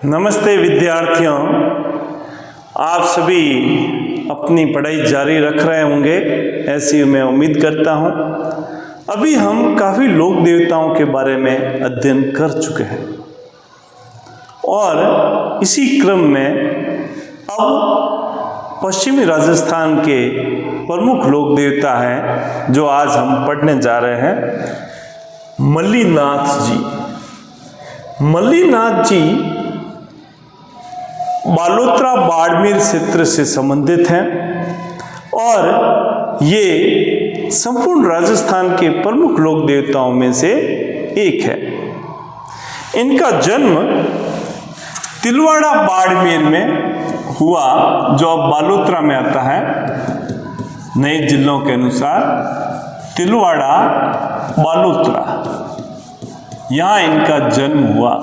नमस्ते विद्यार्थियों, आप सभी अपनी पढ़ाई जारी रख रहे होंगे, ऐसी मैं उम्मीद करता हूं। अभी हम काफ़ी लोक देवताओं के बारे में अध्ययन कर चुके हैं और इसी क्रम में अब पश्चिमी राजस्थान के प्रमुख लोक देवता हैं जो आज हम पढ़ने जा रहे हैं, मल्लीनाथ जी। मल्लीनाथ जी बालोतरा बाड़मेर क्षेत्र से संबंधित हैं और ये संपूर्ण राजस्थान के प्रमुख लोक देवताओं में से एक है। इनका जन्म तिलवाड़ा बाड़मेर में हुआ, जो अब बालोतरा में आता है। नए जिलों के अनुसार तिलवाड़ा, बालोतरा, यहाँ इनका जन्म हुआ।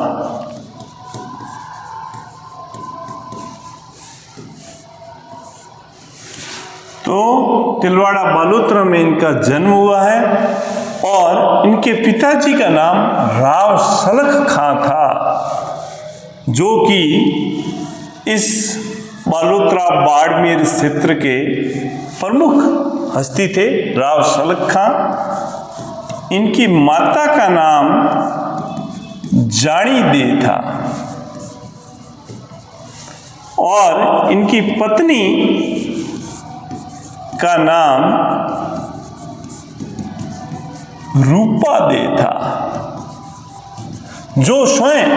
तो तिलवाड़ा बालोतरा में इनका जन्म हुआ है और इनके पिताजी का नाम राव सलख खां था, जो कि इस बालोतरा बाड़मेर क्षेत्र के प्रमुख हस्ती थे, राव सलख खां। इनकी माता का नाम जानी दे था और इनकी पत्नी का नाम रूपा दे था, जो स्वयं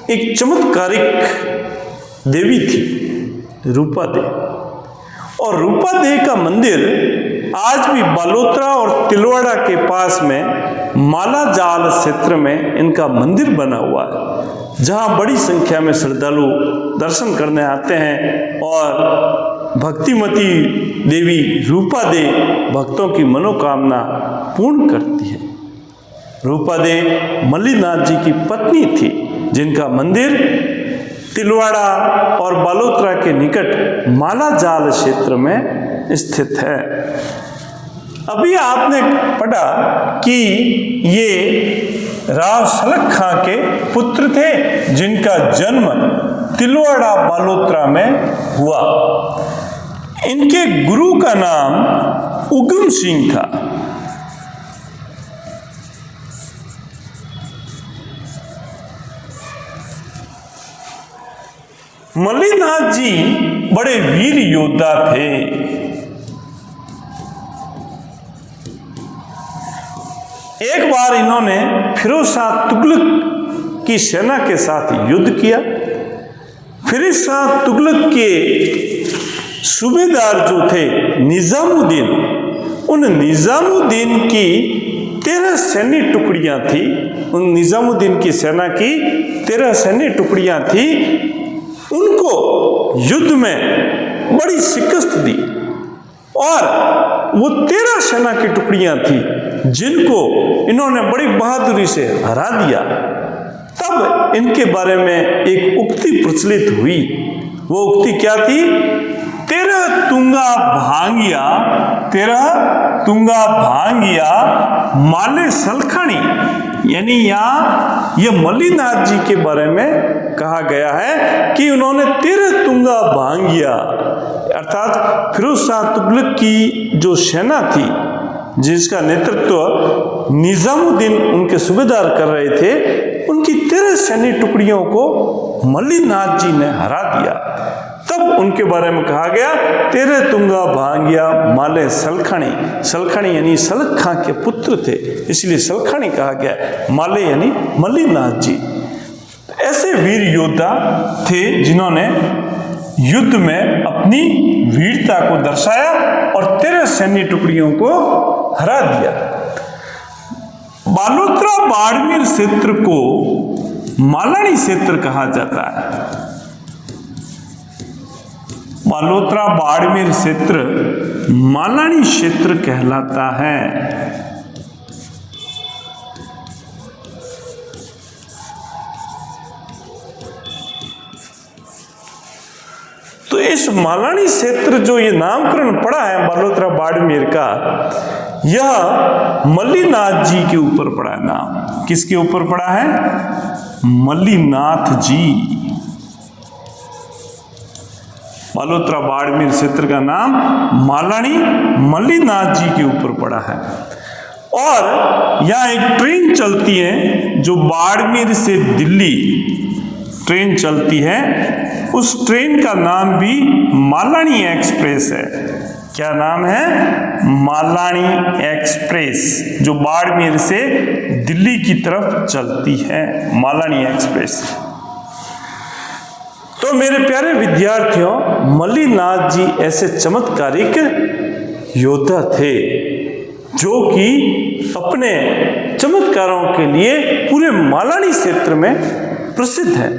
एक चमत्कारिक देवी थी, रूपा दे। और रूपा दे का मंदिर आज भी बालोतरा और तिलवाड़ा के पास में माला जाल क्षेत्र में इनका मंदिर बना हुआ है, जहां बड़ी संख्या में श्रद्धालु दर्शन करने आते हैं और भक्तिमती देवी रूपा दे भक्तों की मनोकामना पूर्ण करती है। रूपा दे मल्लीनाथ जी की पत्नी थी, जिनका मंदिर तिलवाड़ा और बालोतरा के निकट माला जाल क्षेत्र में स्थित है। अभी आपने पढ़ा कि ये राव सलख खां के पुत्र थे, जिनका जन्म तिलवाड़ा बालोतरा में हुआ। इनके गुरु का नाम उगम सिंह था। मल्लीनाथ जी बड़े वीर योद्धा थे। एक बार इन्होंने फिरोज शाह तुगलक की सेना के साथ युद्ध किया। फिरोज शाह तुगलक के सूबेदार जो थे निजामुद्दीन, उन निजामुद्दीन की 13 सैन्य टुकड़ियां थी। उन निजामुद्दीन की सेना की 13 सैन्य टुकड़ियां थी। उनको युद्ध में बड़ी शिकस्त दी और वो 13 सेना की टुकड़ियां थी, जिनको इन्होंने बड़ी बहादुरी से हरा दिया। तब इनके बारे में एक उक्ति प्रचलित हुई। वो उक्ति क्या थी? तेरा तुंगा भांगिया, तेरा तुंगा भांगिया माले सलखणी। यानी यहाँ ये मल्लीनाथ जी के बारे में कहा गया है कि उन्होंने तेरा तुंगा भांगिया, अर्थात फिरोज शाह तुगलक की जो सेना थी, जिसका नेतृत्व निजामुद्दीन उनके सूबेदार कर रहे थे, उनकी 13 सैन्य टुकड़ियों को मल्लीनाथ जी ने हरा दिया। तब उनके बारे में कहा गया तेरे तुंगा भांगिया माले सलखणी। सलखणी यानी सलख खां के पुत्र थे, इसलिए सलखणी कहा गया। माले यानी मल्लीनाथ जी। ऐसे वीर योद्धा थे जिन्होंने युद्ध में अपनी वीरता को दर्शाया और 13 सैन्य टुकड़ियों को हरा दिया। बालोतरा बाड़मेर क्षेत्र को मालानी क्षेत्र कहा जाता है। बालोतरा बाड़मेर क्षेत्र मालानी क्षेत्र कहलाता है। तो इस मालानी क्षेत्र जो ये नामकरण पड़ा है बालोतरा बाड़मेर का, यह मल्लीनाथ जी के ऊपर पड़ा है नाम। किसके ऊपर पड़ा है? मल्लीनाथ जी। बालोतरा बाड़मेर क्षेत्र का नाम मालानी मल्लीनाथ जी के ऊपर पड़ा है। और यहाँ एक ट्रेन चलती है जो बाड़मेर से दिल्ली ट्रेन चलती है, उस ट्रेन का नाम भी मालानी एक्सप्रेस है। क्या नाम है? मालानी एक्सप्रेस, जो बाड़मेर से दिल्ली की तरफ चलती है, मालानी एक्सप्रेस। तो मेरे प्यारे विद्यार्थियों, मल्लीनाथ जी ऐसे चमत्कारिक योद्धा थे जो कि अपने चमत्कारों के लिए पूरे मालानी क्षेत्र में प्रसिद्ध है।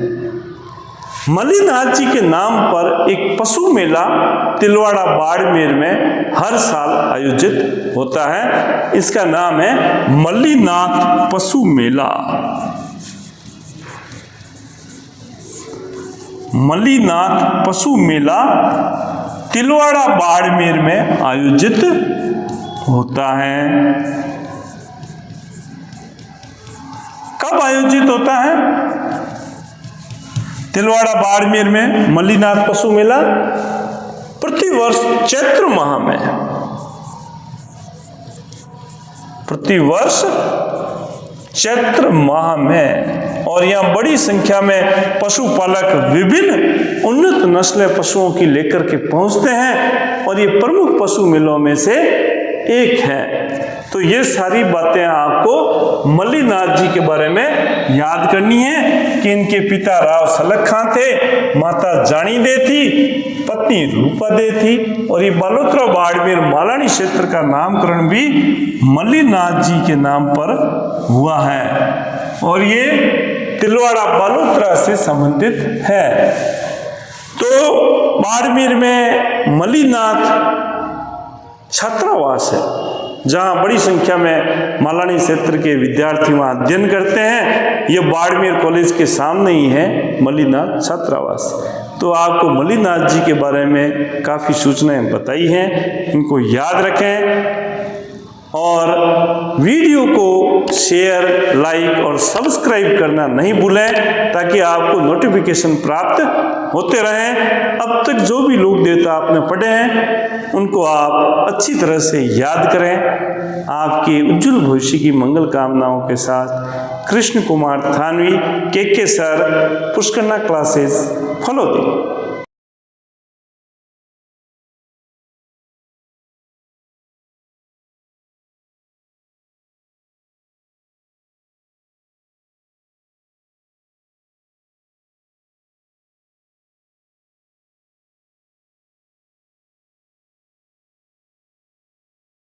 मल्लीनाथ जी के नाम पर एक पशु मेला तिलवाड़ा बाड़मेर में हर साल आयोजित होता है। इसका नाम है मल्लीनाथ पशु मेला। मल्लीनाथ पशु मेला तिलवाड़ा बाड़मेर में आयोजित होता है। कब आयोजित होता है? तिलवाड़ा बाड़मेर में मल्लीनाथ पशु मेला प्रतिवर्ष चैत्र माह में, प्रतिवर्ष चैत्र माह में। और यहाँ बड़ी संख्या में पशुपालक विभिन्न उन्नत नस्लें पशुओं की लेकर के पहुंचते हैं और ये प्रमुख पशु मेलों में से एक है। तो ये सारी बातें आपको मल्लीनाथ जी के बारे में याद करनी है कि इनके पिता राव सलख खां थे, माता जानी दे थी, पत्नी रूपा दे थी। और ये बालोतरा बाड़मेर मालानी क्षेत्र का नामकरण भी मल्लीनाथ जी के नाम पर हुआ है और ये तिलवाड़ा बालोतरा से संबंधित है। तो बाड़मेर में मल्लीनाथ छात्रावास है जहाँ बड़ी संख्या में मालानी क्षेत्र के विद्यार्थी वहाँ अध्ययन करते हैं। ये बाड़मेर कॉलेज के सामने ही है मल्लीनाथ छात्रावास। तो आपको मल्लीनाथ जी के बारे में काफ़ी सूचनाएं बताई हैं, इनको याद रखें और वीडियो को शेयर, लाइक और सब्सक्राइब करना नहीं भूलें ताकि आपको नोटिफिकेशन प्राप्त होते रहें। अब तक जो भी लोक देवता आपने पढ़े हैं उनको आप अच्छी तरह से याद करें। आपके उज्जवल भविष्य की मंगल कामनाओं के साथ कृष्ण कुमार थानवी, के सर, पुष्करना क्लासेस, फलोदी।